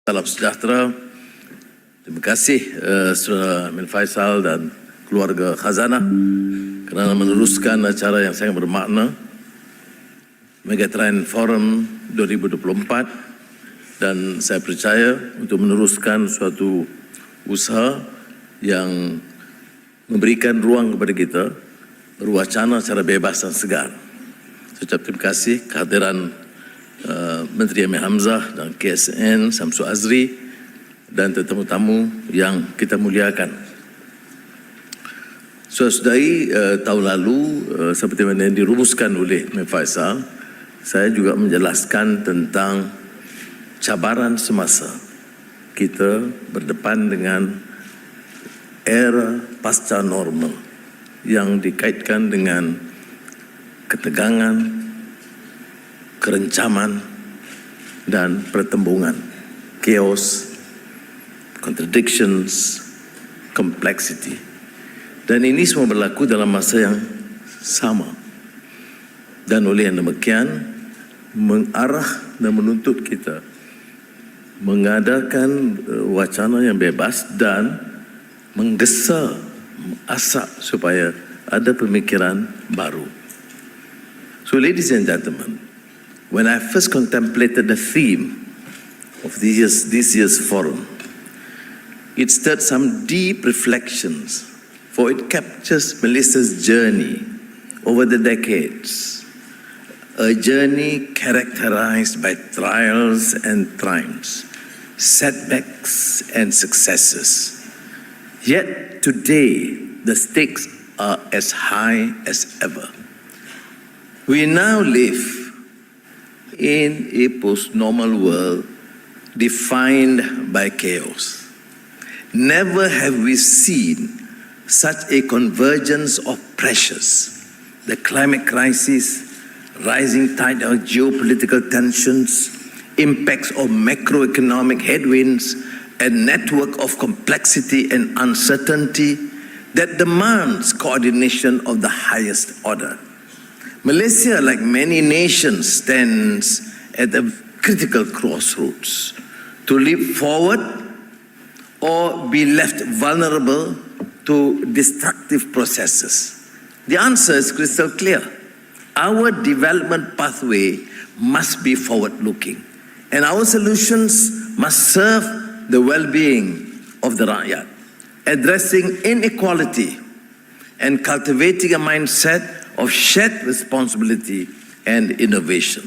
Salam sejahtera. Terima kasih Saudara Min Faisal dan keluarga Khazanah kerana meneruskan acara yang sangat bermakna Megatrends Forum 2024, dan saya percaya untuk meneruskan suatu usaha yang memberikan ruang kepada kita berwacana secara bebas dan segar. Saya ucap terima kasih kehadiran Menteri Amir Hamzah dan KSN Samsul Azri dan tetamu-tamu yang kita muliakan. Saudari, tahun lalu seperti mana yang dirumuskan oleh Amir Faisal, saya juga menjelaskan tentang cabaran semasa kita berdepan dengan era pasca normal yang dikaitkan dengan ketegangan, kerencaman dan pertembungan, chaos, contradictions, complexity. Dan ini semua berlaku dalam masa yang sama. Dan oleh yang demikian, mengarah dan menuntut kita mengadakan wacana yang bebas dan menggesa, asak supaya ada pemikiran baru. So ladies and gentlemen, when I first contemplated the theme of this year's forum, it stirred some deep reflections, for it captures Malaysia's journey over the decades, a journey characterized by trials and triumphs, setbacks and successes. Yet today, the stakes are as high as ever. We now live in a post-normal world defined by chaos. Never have we seen such a convergence of pressures: the climate crisis, rising tide of geopolitical tensions, impacts of macroeconomic headwinds, a network of complexity and uncertainty that demands coordination of the highest order. Malaysia, like many nations, stands at a critical crossroads to leap forward or be left vulnerable to destructive processes. The answer is crystal clear. Our development pathway must be forward-looking, and our solutions must serve the well-being of the rakyat, addressing inequality and cultivating a mindset of shared responsibility and innovation.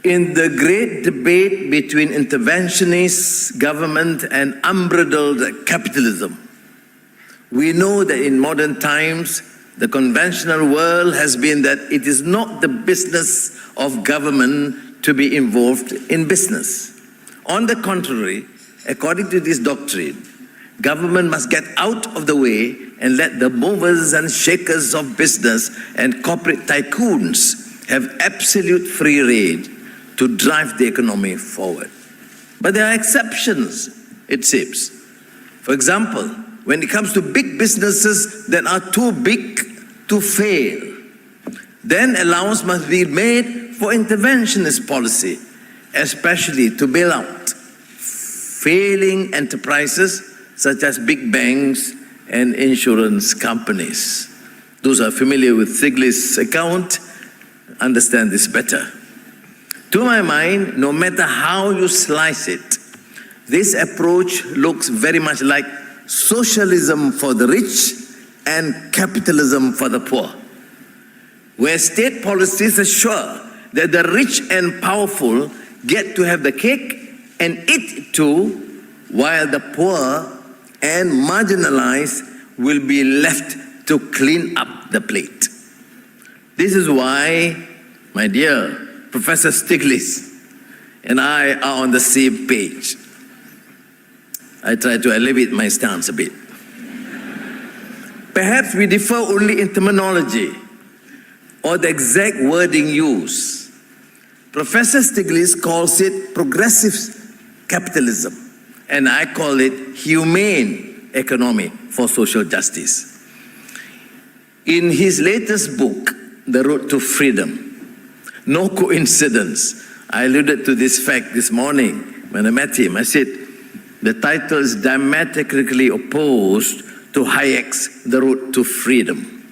In the great debate between interventionist government and unbridled capitalism, we know that in modern times, the conventional world has been that it is not the business of government to be involved in business. On the contrary, according to this doctrine, government must get out of the way and let the movers and shakers of business and corporate tycoons have absolute free rein to drive the economy forward. But there are exceptions, it seems. For example, when it comes to big businesses that are too big to fail, then allowance must be made for interventionist policy, especially to bail out failing enterprises such as big banks and insurance companies. Those who are familiar with Stiglitz' account understand this better. To my mind, no matter how you slice it, this approach looks very much like socialism for the rich and capitalism for the poor, where state policies assure that the rich and powerful get to have the cake and eat it too, while the poor and marginalized will be left to clean up the plate. This is why, my dear Professor Stiglitz and I are on the same page. I try to elevate my stance a bit. Perhaps we differ only in terminology or the exact wording used. Professor Stiglitz calls it progressive capitalism, and I call it humane economy for social justice. In his latest book, The Road to Freedom, no coincidence, I alluded to this fact this morning when I met him, I said, the title is diametrically opposed to Hayek's The Road to Freedom.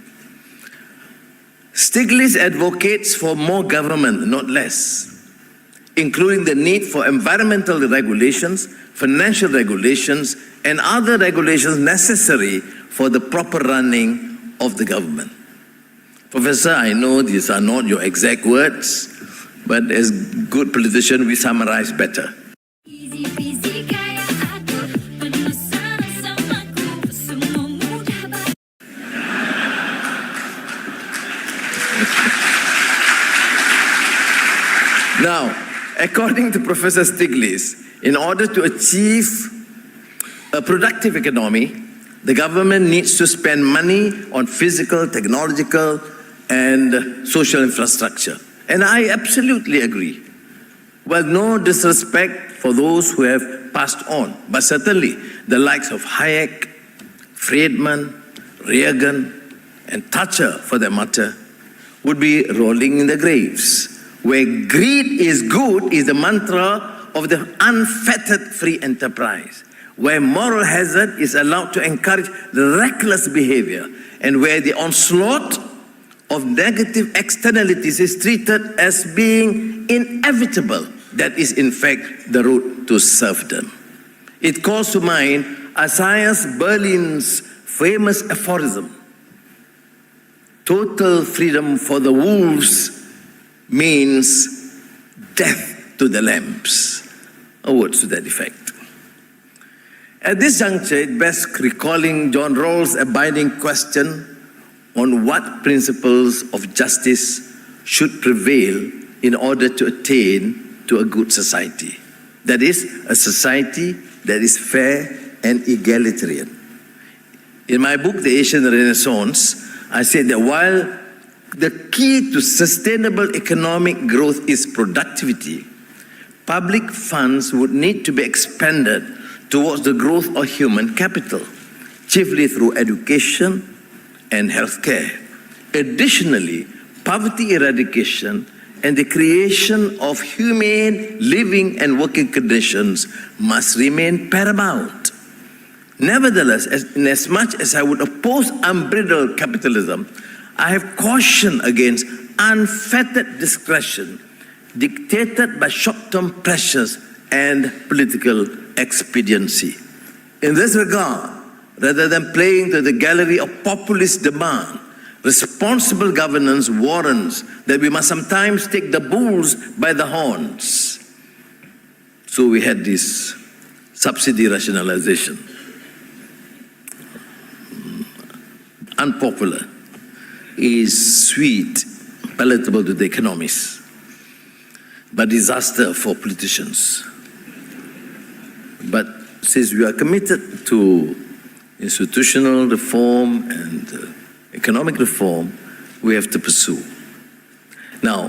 Stiglitz advocates for more government, not less, including the need for environmental regulations, financial regulations, and other regulations necessary for the proper running of the government. Professor, I know these are not your exact words, but as good politicians, we summarize better. Now, according to Professor Stiglitz, in order to achieve a productive economy, the government needs to spend money on physical, technological, and social infrastructure. And I absolutely agree. Well, no disrespect for those who have passed on, but certainly the likes of Hayek, Friedman, Reagan, and Thatcher, for that matter, would be rolling in their graves. Where greed is good is the mantra of the unfettered free enterprise, where moral hazard is allowed to encourage the reckless behavior, and where the onslaught of negative externalities is treated as being inevitable, that is in fact the route to serfdom. It calls to mind Isaiah Berlin's famous aphorism, total freedom for the wolves means death to the lambs, or words to that effect. At this juncture, it bests recalling John Rawls' abiding question on what principles of justice should prevail in order to attain to a good society. That is, a society that is fair and egalitarian. In my book, The Asian Renaissance, I said that while the key to sustainable economic growth is productivity, public funds would need to be expended towards the growth of human capital, chiefly through education and healthcare. Additionally, poverty eradication and the creation of humane living and working conditions must remain paramount. Nevertheless, inasmuch as I would oppose unbridled capitalism, I have cautioned against unfettered discretion dictated by short-term pressures and political expediency. In this regard, rather than playing to the gallery of populist demand, responsible governance warrants that we must sometimes take the bulls by the horns. So we had this subsidy rationalization. Unpopular is sweet, palatable to the economists, but disaster for politicians. But since we are committed to institutional reform and economic reform, we have to pursue. Now,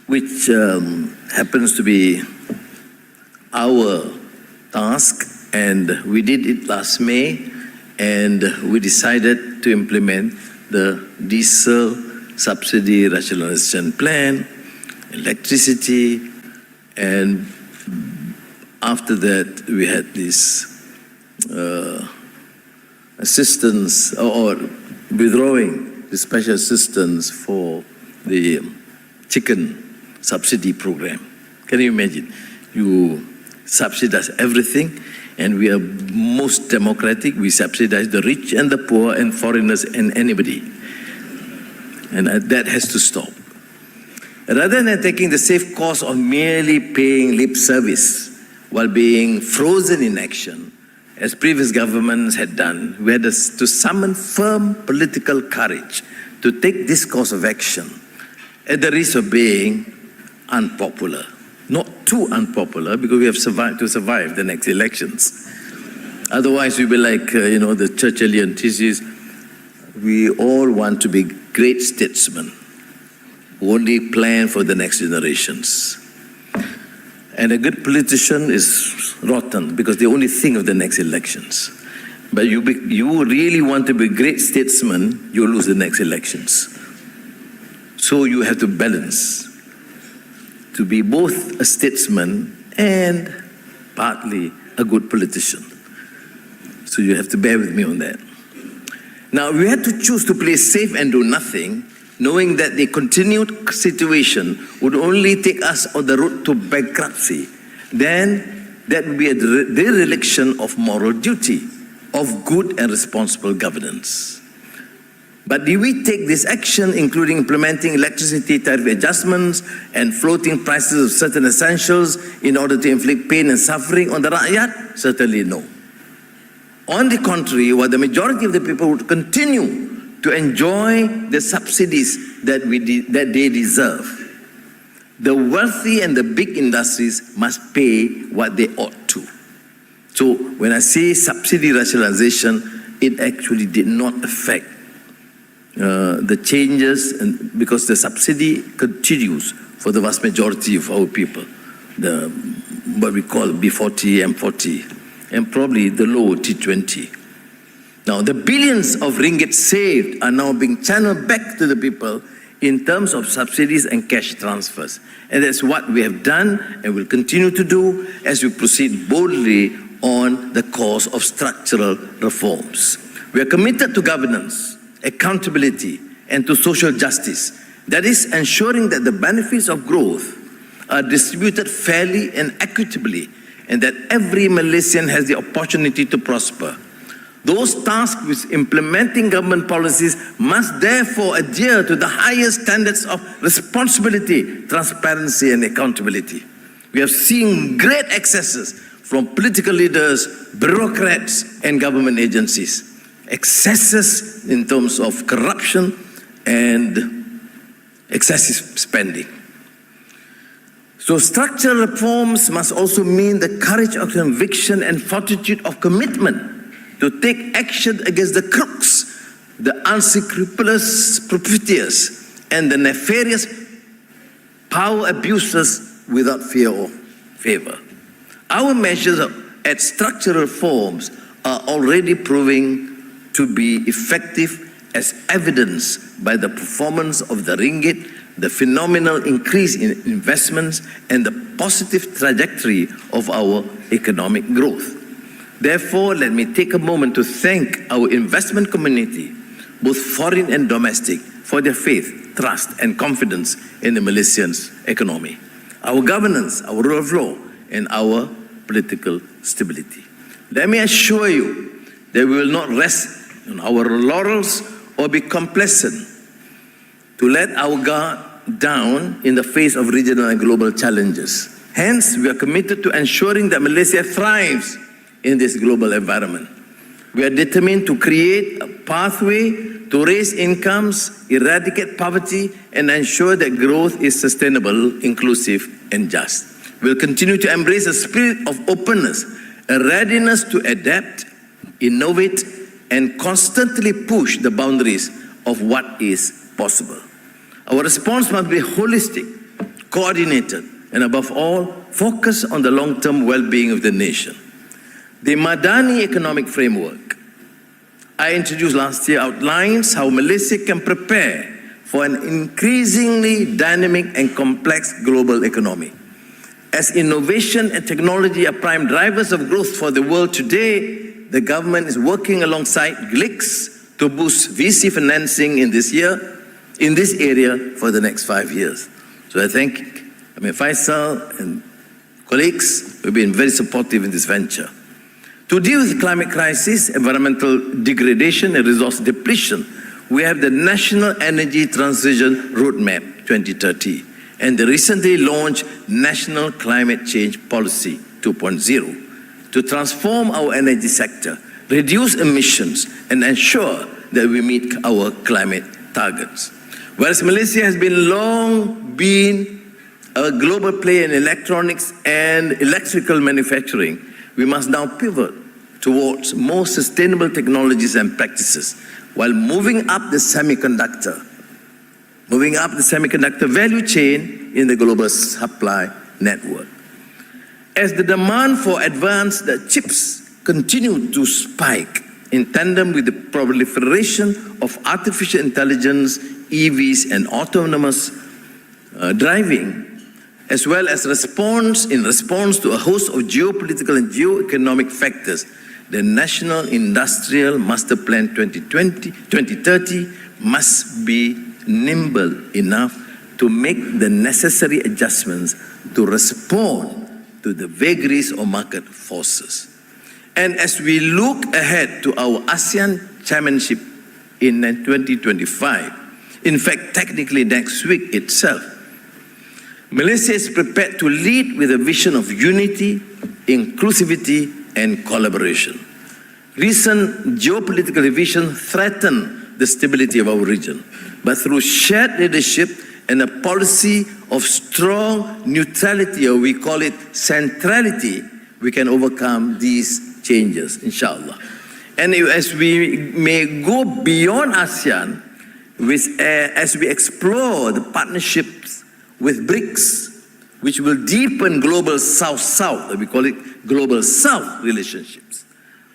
which happens to be our task, and we did it last May, and we decided to implement the diesel subsidy rationalization plan, electricity, and after that we had this assistance or withdrawing the special assistance for the chicken subsidy program. Can you imagine? You subsidize everything, and we are most democratic. We subsidize the rich and the poor and foreigners and anybody. And that has to stop. Rather than taking the safe course of merely paying lip service while being frozen in action, as previous governments had done, we had to summon firm political courage to take this course of action at the risk of being unpopular. Not too unpopular, because we have to survive the next elections. Otherwise, we'll be like, the Churchillian thesis, we all want to be great statesmen who only plan for the next generations. And a good politician is rotten because they only think of the next elections. But you really want to be a great statesman, you'll lose the next elections. So you have to balance. To be both a statesman and partly a good politician. So you have to bear with me on that. Now, we had to choose to play safe and do nothing, knowing that the continued situation would only take us on the road to bankruptcy. Then that would be a dereliction of moral duty, of good and responsible governance. But do we take this action, including implementing electricity tariff adjustments and floating prices of certain essentials in order to inflict pain and suffering on the rakyat? Certainly no. On the contrary, while the majority of the people would continue to enjoy the subsidies that they deserve, the wealthy and the big industries must pay what they ought to. So when I say subsidy rationalization, it actually did not affect the changes, and because the subsidy continues for the vast majority of our people, what we call B40, M40, and probably the low T20. Now, the billions of ringgit saved are now being channeled back to the people in terms of subsidies and cash transfers. And that's what we have done and will continue to do as we proceed boldly on the course of structural reforms. We are committed to governance, accountability, and to social justice. That is, ensuring that the benefits of growth are distributed fairly and equitably, and that every Malaysian has the opportunity to prosper. Those tasked with implementing government policies must therefore adhere to the highest standards of responsibility, transparency, and accountability. We have seen great excesses from political leaders, bureaucrats, and government agencies. Excesses in terms of corruption and excessive spending. So structural reforms must also mean the courage of conviction and fortitude of commitment to take action against the crooks, the unscrupulous profiteers, and the nefarious power abusers without fear or favor. Our measures at structural reforms are already proving to be effective, as evidenced by the performance of the ringgit, the phenomenal increase in investments, and the positive trajectory of our economic growth. Therefore, let me take a moment to thank our investment community, both foreign and domestic, for their faith, trust, and confidence in the Malaysian economy, our governance, our rule of law, and our political stability. Let me assure you that we will not rest on our laurels or be complacent to let our guard down in the face of regional and global challenges. Hence, we are committed to ensuring that Malaysia thrives in this global environment. We are determined to create a pathway to raise incomes, eradicate poverty, and ensure that growth is sustainable, inclusive, and just. We'll continue to embrace a spirit of openness, a readiness to adapt, innovate, and constantly push the boundaries of what is possible. Our response must be holistic, coordinated, and above all, focus on the long-term well-being of the nation. The Madani Economic Framework I introduced last year outlines how Malaysia can prepare for an increasingly dynamic and complex global economy. As innovation and technology are prime drivers of growth for the world today, the government is working alongside GLICs to boost VC financing in this area for the next 5 years. So I thank Faisal and colleagues who have been very supportive in this venture. To deal with the climate crisis, environmental degradation, and resource depletion, we have the National Energy Transition Roadmap 2030 and the recently launched National Climate Change Policy 2.0 to transform our energy sector, reduce emissions, and ensure that we meet our climate targets. Whereas Malaysia has long been a global player in electronics and electrical manufacturing, we must now pivot towards more sustainable technologies and practices while moving up the semiconductor value chain in the global supply network. As the demand for advanced chips continue to spike in tandem with the proliferation of artificial intelligence, EVs, and autonomous driving, as well as in response to a host of geopolitical and geoeconomic factors, the National Industrial Master Plan 2030 must be nimble enough to make the necessary adjustments to respond to the vagaries of market forces. And as we look ahead to our ASEAN chairmanship in 2025, in fact, technically next week itself, Malaysia is prepared to lead with a vision of unity, inclusivity, and collaboration. Recent geopolitical divisions threaten the stability of our region, but through shared leadership and a policy of strong neutrality, or we call it centrality, we can overcome these changes, inshallah. And as we may go beyond ASEAN, as we explore the partnerships with BRICS, which will deepen global South-South, we call it global South relationships,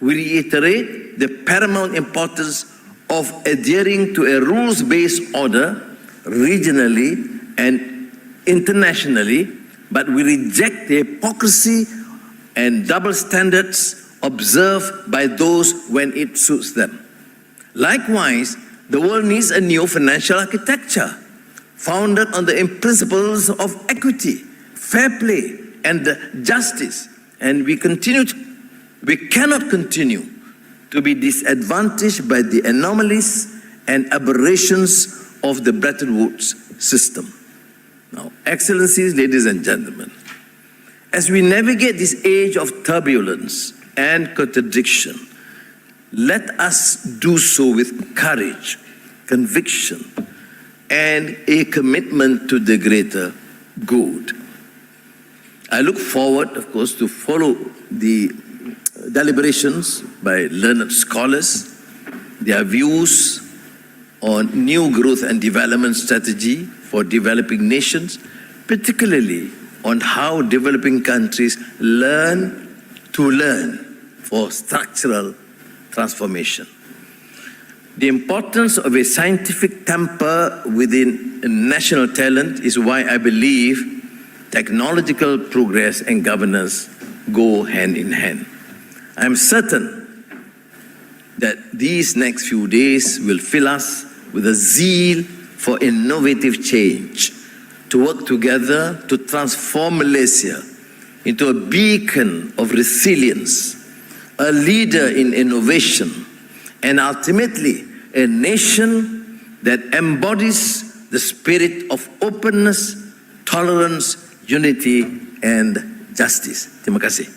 we reiterate the paramount importance of adhering to a rules-based order regionally and internationally, but we reject the hypocrisy and double standards observed by those when it suits them. Likewise, the world needs a new financial architecture founded on the principles of equity, fair play, and justice. And we cannot continue to be disadvantaged by the anomalies and aberrations of the Bretton Woods system. Now, Excellencies, ladies and gentlemen, as we navigate this age of turbulence and contradiction, let us do so with courage, conviction, and a commitment to the greater good. I look forward, of course, to follow the deliberations by learned scholars, their views on new growth and development strategy for developing nations, particularly on how developing countries learn for structural transformation. The importance of a scientific temper within national talent is why I believe technological progress and governance go hand in hand. I am certain that these next few days will fill us with a zeal for innovative change, to work together to transform Malaysia into a beacon of resilience, a leader in innovation, and ultimately a nation that embodies the spirit of openness, tolerance, unity, and justice. Terima kasih.